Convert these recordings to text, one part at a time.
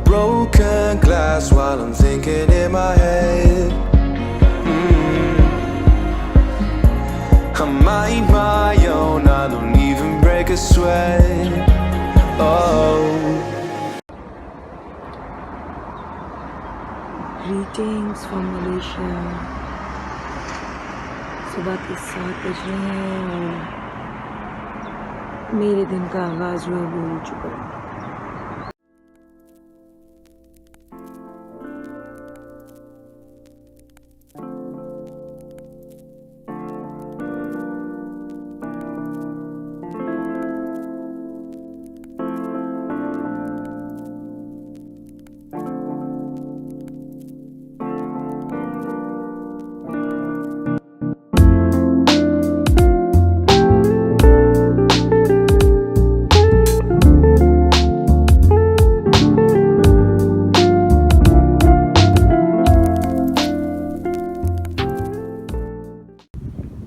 broken glass while I'm thinking in my head. I mind my own, I don't even break a sweat. Oh. Greetings from Malaysia. सुबह के 7 बज रहे हैं और मेरे दिन का आगाज़ जो है वो हो चुका है।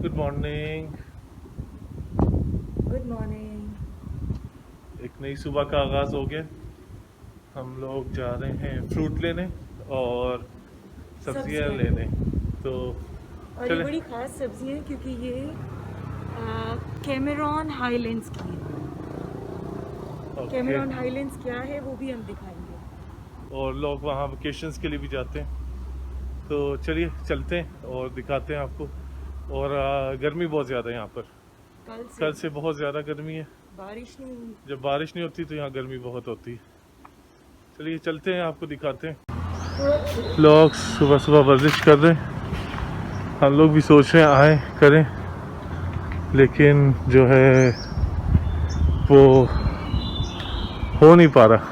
Good morning. Good morning. एक नई सुबह का आगाज़ हो गया। हम लोग जा रहे हैं फ्रूट लेने और सब्जियां लेने। तो और ये बड़ी ख़ास सब्ज़ी है क्योंकि ये कैमरॉन हाईलैंड्स की है। कैमरॉन हाईलैंड्स क्या है वो भी हम दिखाएंगे। और लोग वहाँ वेकेशंस के लिए भी जाते हैं। तो चलिए चलते हैं और दिखाते हैं आपको। और गर्मी बहुत ज़्यादा है यहाँ पर। कल से बहुत ज़्यादा गर्मी है। बारिश नहीं हुई। जब बारिश नहीं होती तो यहाँ गर्मी बहुत होती है। चलिए चलते हैं, आपको दिखाते हैं। लोग सुबह सुबह वर्जिश कर रहे हैं। हम लोग भी सोच रहे हैं आए करें, लेकिन जो है वो हो नहीं पा रहा।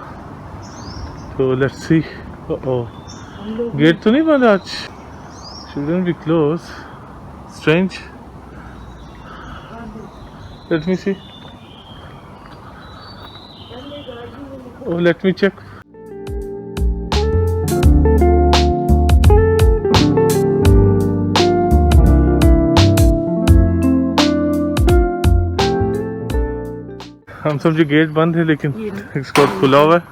तो लेट्स सी। गेट तो नहीं बंद आज। Shouldn't be close. Strange. Let me see. Oh, let me check. हम समझे गेट बंद है, लेकिन इसका खुला हुआ है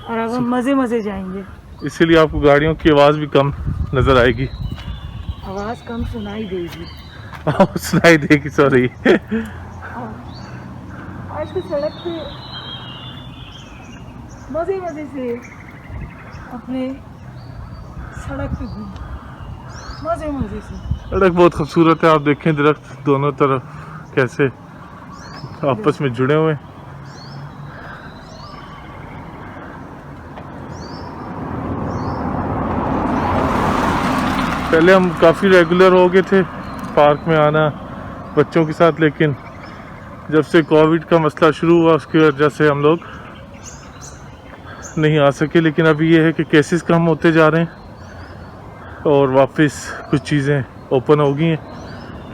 और अब हम मज़े मज़े जाएंगे। इसीलिए आपको गाड़ियों की आवाज़ भी कम नज़र आएगी। आवाज़ कम सुनाई देगी। सुनाई देगी, सॉरी। आज तो सड़क पे मज़े मज़े से अपने सड़क पे घूम, मज़े मज़े से। सड़क बहुत खूबसूरत है। आप देखें दरख्त दोनों तरफ कैसे आपस में जुड़े हुए हैं। पहले हम काफ़ी रेगुलर हो गए थे पार्क में आना बच्चों के साथ, लेकिन जब से कोविड का मसला शुरू हुआ उसकी वजह से हम लोग नहीं आ सके। लेकिन अभी ये है कि केसेस कम होते जा रहे हैं और वापस कुछ चीज़ें ओपन हो गई हैं,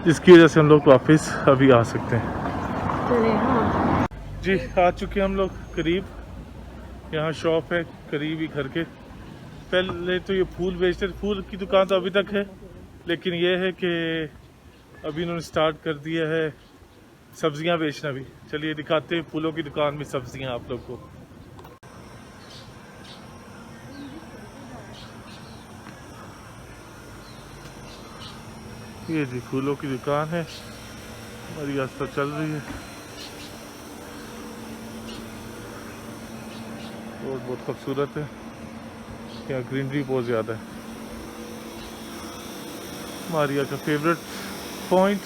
जिसकी वजह से हम लोग वापस अभी आ सकते हैं। जी आ चुके हम लोग करीब। यहाँ शॉप है करीब ही घर के। पहले तो ये फूल बेचते थे, फूल की दुकान तो अभी तक है, लेकिन ये है कि अभी इन्होंने स्टार्ट कर दिया है सब्जियां बेचना भी। चलिए दिखाते हैं फूलों की दुकान में सब्जियां आप लोग को। ये जी फूलों की दुकान है, हमारी रास्ता चल रही है और बहुत खूबसूरत है। यहाँ ग्रीनरी बहुत ज़्यादा है। मारिया का फेवरेट पॉइंट।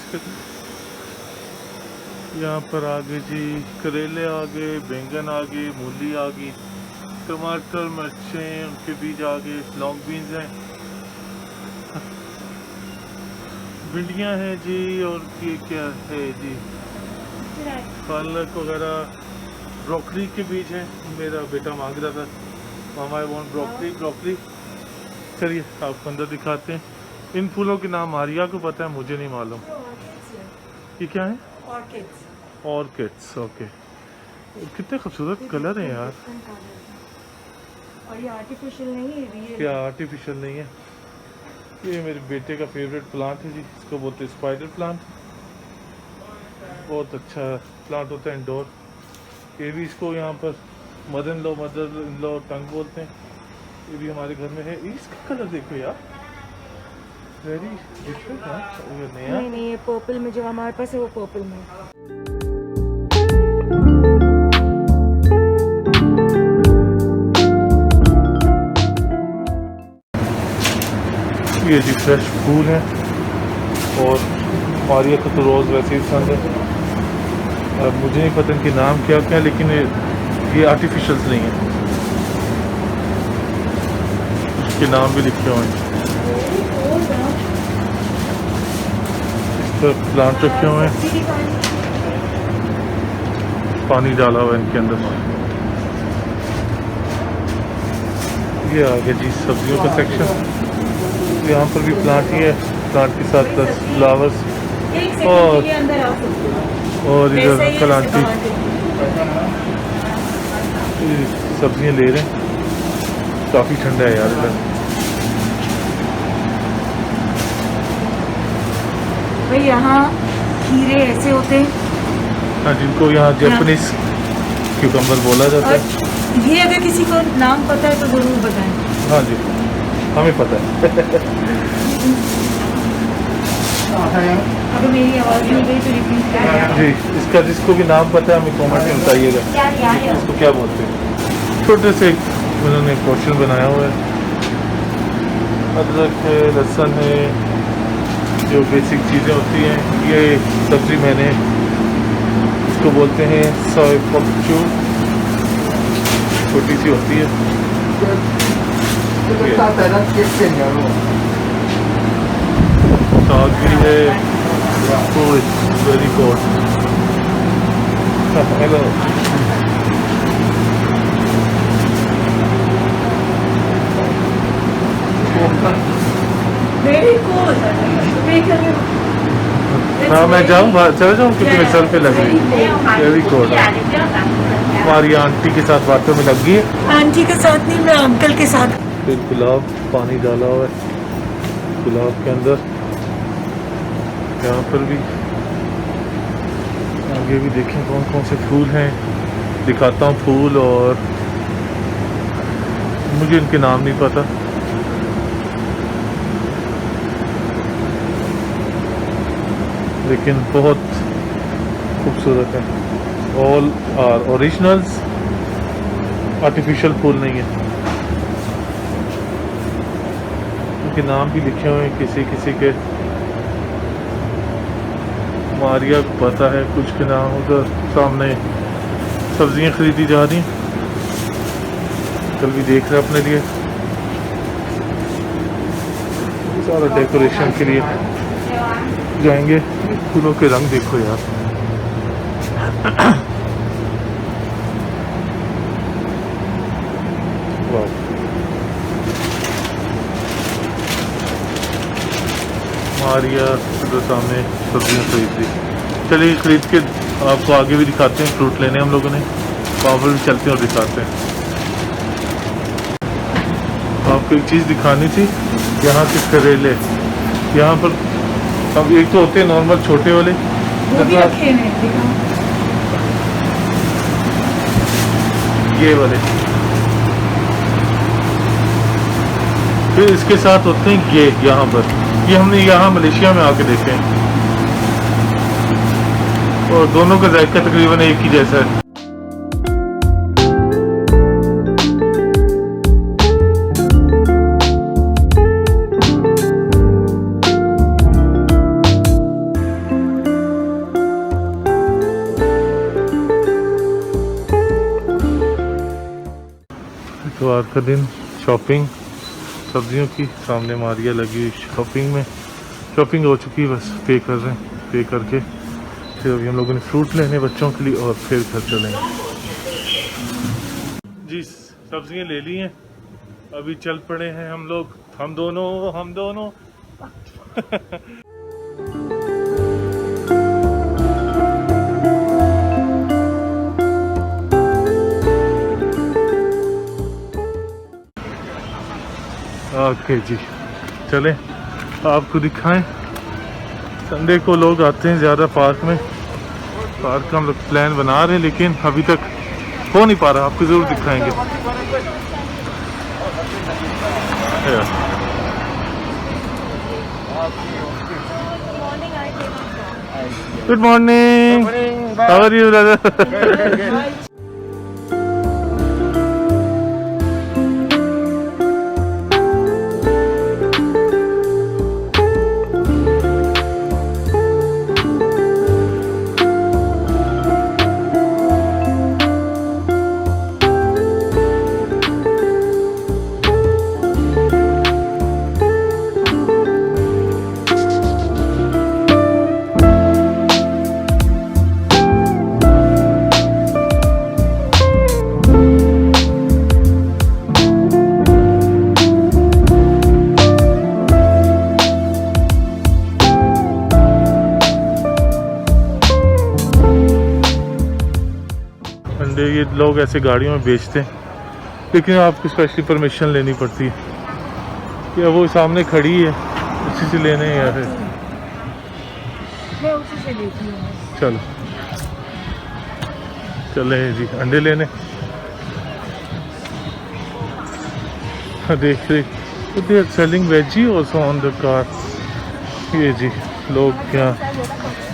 यहाँ पर आगे जी करेले आ गए, बैंगन आ गए, मूली आ गई, टमाटर, मिर्चें, उनके बीज आ गए, लॉन्ग बीन्स हैं, भिंडियाँ हैं जी, और ये क्या है जी, पालक वगैरह, ब्रोकली के बीज हैं। मेरा बेटा मांग रहा था, मामा आई वांट ब्रोकली ब्रोकली। चलिए आपको अंदर दिखाते हैं। इन फूलों के नाम मारिया को पता है, मुझे नहीं मालूम। ये क्या है? ऑर्किड्स। ओके, कितने खूबसूरत कलर हैं यार। और ये आर्टिफिशियल नहीं है, रियल। क्या आर्टिफिशियल नहीं है? ये मेरे बेटे का फेवरेट प्लांट है जी, इसको बोलते हैं स्पाइडर प्लांट। बहुत अच्छा प्लांट होता है इंडोर। ये भी इसको यहाँ पर मदर इन लॉ टंग बोलते हैं, ये भी हमारे घर में है। इसका कलर देखो यार, वेरी डिफरेंट है ये नया। नहीं, ये पर्पल में जो हमारे पास है वो पर्पल में। ये जी फ्रेश फूल है, और मारिया को तो रोज़ वैसे ही पसंद है। अब मुझे नहीं पता इनके नाम क्या क्या, लेकिन ये आर्टिफिशियल्स नहीं है, इसके नाम भी लिखे हुए हैं। इस पर प्लांट रखे हुए हैं, पानी डाला हुआ है इनके अंदर। ये आ गया जी सब्जियों का सेक्शन। यहाँ पर भी प्लांट ही है, प्लांट के साथ 10 फ्लावर्स, और इधर कलांची सब्जियाँ ले रहे हैं। काफ़ी ठंडा है यार इधर। भाई यहाँ खीरे ऐसे होते हैं, हाँ, जिनको यहाँ जापानीज क्यूकम्बर बोला जाता है। और ये अगर किसी को नाम पता है तो ज़रूर बताएं। हाँ जी, हमें पता है। अगर मेरी आवाज़ नहीं गई तो रिपीट करें जी, इसका जिसको भी नाम पता है हमें कमेंट में बताइएगा इसको क्या बोलते हैं। छोटे से उन्होंने क्वेश्चन बनाया हुआ है। अदरक है, लहसुन है, जो बेसिक चीज़ें होती हैं। ये सब्ज़ी मैंने इसको बोलते हैं सोय पक्चू, छोटी सी होती है। साग भी है, very good. Hello, very cool. हाँ, मैं जाऊँ चले जाऊँ क्योंकि मेरे सर पे लग गई। Very good. हमारी आंटी के साथ बातों में लग गई है। आंटी के साथ नहीं, मैं अंकल के साथ। फिर गुलाब, पानी डाला हुआ है गुलाब के अंदर। यहाँ पर भी आगे भी देखें कौन कौन से फूल हैं, दिखाता हूँ फूल, और मुझे इनके नाम नहीं पता। लेकिन बहुत खूबसूरत है। ऑल आर ओरिजिनल्स, आर्टिफिशियल फूल नहीं है। उनके नाम भी लिखे हुए हैं किसी किसी के। मारिया को पता है कुछ के नाम। उधर सामने सब्जियां खरीदी जा रही, कल भी देख रहे अपने लिए, सारा डेकोरेशन के लिए जाएंगे। फूलों के रंग देखो यार। वाह, मारिया उधर सामने सब्जियां खरीद ली। चलिए खरीद के आपको आगे भी दिखाते हैं। फ्रूट लेने हम लोगों ने, वहाँ पर भी चलते हैं और दिखाते हैं। आपको एक चीज़ दिखानी थी, यहाँ के करेले। यहाँ पर अब एक तो होते हैं नॉर्मल छोटे वाले, वो भी रखे हैं, दिखाओ। ये वाले। फिर इसके साथ होते हैं ये यहाँ पर। ये हमने यहाँ मलेशिया में आके देखे हैं, और दोनों का जायका तकरीबन एक ही जैसा है। इतवार का दिन शॉपिंग सब्जियों की, सामने मारिया लगी हुई शॉपिंग में। शॉपिंग हो चुकी है, बस पे कर रहे हैं। पे करके फिर अभी हम लोगों ने फ्रूट लेने बच्चों के लिए, और फिर घर चलेंगे। जी, सब्जियां ले ली हैं, अभी चल पड़े हैं हम लोग, हम दोनों ओके जी, चलें आपको दिखाएं। संडे को लोग आते हैं ज़्यादा पार्क में। पार्क का हम लोग प्लान बना रहे हैं, लेकिन अभी तक हो नहीं पा रहा, आपको ज़रूर दिखाएंगे। मॉर्निंग आए थे। Good morning, how are you brother? अंडे ये लोग ऐसे गाड़ियों में बेचते हैं, लेकिन आपको स्पेशली परमिशन लेनी पड़ती है। या वो सामने खड़ी है, उसी से लेने हैं या फिर मैं उसी से लेती हूँ। चलो चले जी अंडे लेने। देख रहे they are selling veggie also on the car. ये जी लोग यहाँ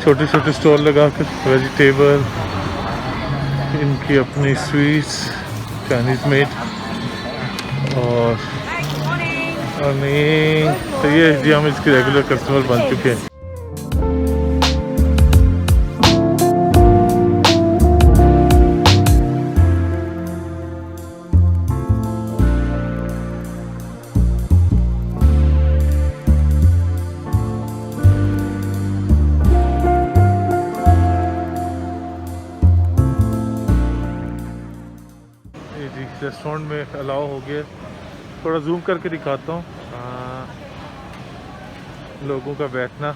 छोटे छोटे स्टॉल लगा कर वेजिटेबल, इनकी अपनी स्वीट्स चाइनीज़ मेड और तो ये जी हम इसके रेगुलर कस्टमर बन चुके हैं। रेस्टोरेंट में अलाउ हो गया, थोड़ा जूम करके दिखाता हूँ लोगों का बैठना।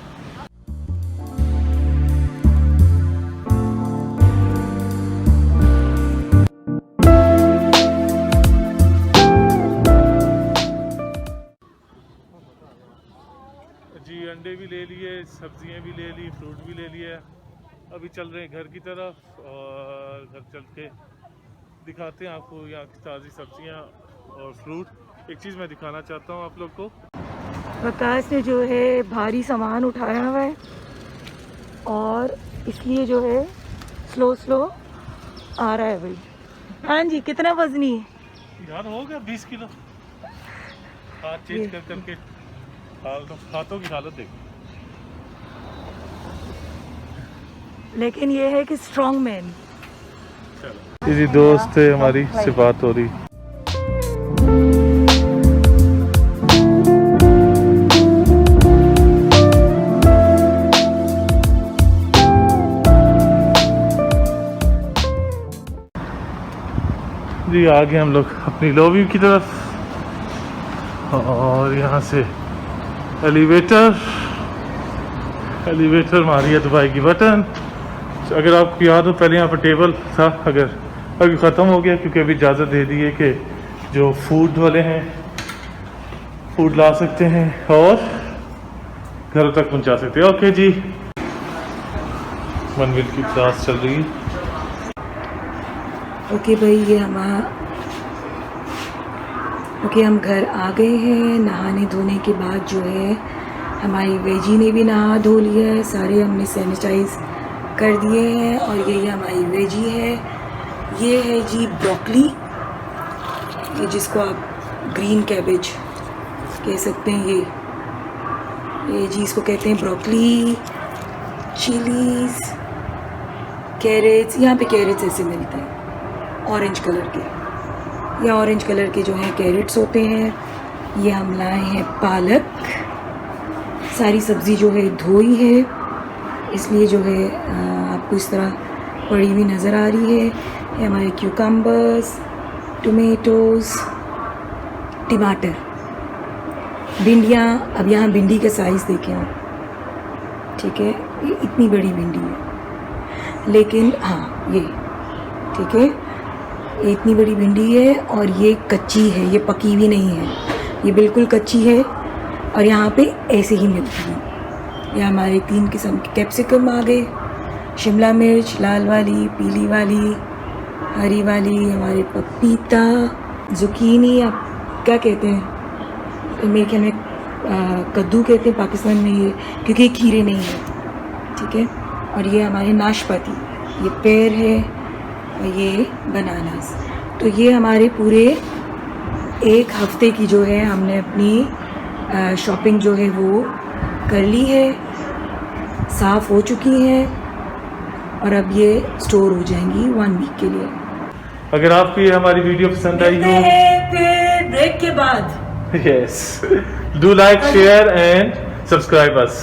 जी अंडे भी ले लिए, सब्जियां भी ले ली, फ्रूट भी ले लिया। अभी चल रहे हैं घर की तरफ और घर चल के दिखाते हैं आपको यहाँ की ताज़ी सब्जियाँ और फ्रूट। एक चीज़ मैं दिखाना चाहता हूँ आप लोग को। प्रकाश ने जो है भारी सामान उठाया हुआ है और इसलिए जो है स्लो स्लो आ रहा है भाई। हाँ जी, कितना वजनी है यार? हो गया 20 किलो। हाथ चेंज कर करके हाथों की हालत देखो। लेकिन ये है कि स्ट्रॉन्ग मैन। किसी दोस्त है हमारी से बात हो रही। जी आ गए हम लोग अपनी लॉबी की तरफ और यहाँ से एलिवेटर मारिए दुबई की बटन। अगर आपको याद हो पहले यहाँ पर टेबल था, अगर अभी ख़त्म हो गया क्योंकि अभी इजाज़त दे दी है कि जो फूड वाले हैं फूड ला सकते हैं और घरों तक पहुँचा सकते हैं। ओके जी, मनविल की क्लास चल रही है। ओके भाई, ये हम घर आ गए हैं। नहाने धोने के बाद जो है हमारी वेजी ने भी नहा धो लिया है, सारे हमने सैनिटाइज कर दिए हैं। और ये हमारी वेजी है, ये है जी ब्रोकली, ये जिसको आप ग्रीन कैबेज कह सकते हैं। ये जी इसको कहते हैं ब्रोकली, चिलीज़, कैरेट्स। यहाँ पे कैरेट्स ऐसे मिलते हैं ऑरेंज कलर के, या ऑरेंज कलर के जो हैं कैरेट्स होते हैं। ये हम लाए हैं पालक। सारी सब्ज़ी जो है धोई है, इसलिए जो है आपको इस तरह पड़ी हुई नज़र आ रही है। ये हमारे क्यूकम्बर्स, टोमेटोज़, टमाटर, भिंडियाँ। अब यहाँ भिंडी का साइज़ देखें आप, ठीक है, ये इतनी बड़ी भिंडी है, लेकिन हाँ ये ठीक है, ये इतनी बड़ी भिंडी है और ये कच्ची है, ये पकी भी नहीं है, ये बिल्कुल कच्ची है और यहाँ पे ऐसे ही मिलती है। ये हमारे 3 किस्म के कैप्सिकम आ गए, शिमला मिर्च, लाल वाली, पीली वाली, हरी वाली हमारे पपीता, जुकीनी, आप क्या कहते हैं, मेरे ख्याल में कद्दू कहते हैं पाकिस्तान में ये, क्योंकि ये खीरे नहीं है, ठीक है। और ये हमारे नाशपाती, ये पेड़ है, और ये बनानास। तो ये हमारे पूरे एक हफ्ते की जो है हमने अपनी शॉपिंग जो है वो कर ली है, साफ़ हो चुकी है, और अब ये स्टोर हो जाएंगी 1 वीक के लिए। अगर आपको ये हमारी वीडियो पसंद आई हो, फिर ब्रेक के बाद yes, do like, share and subscribe us.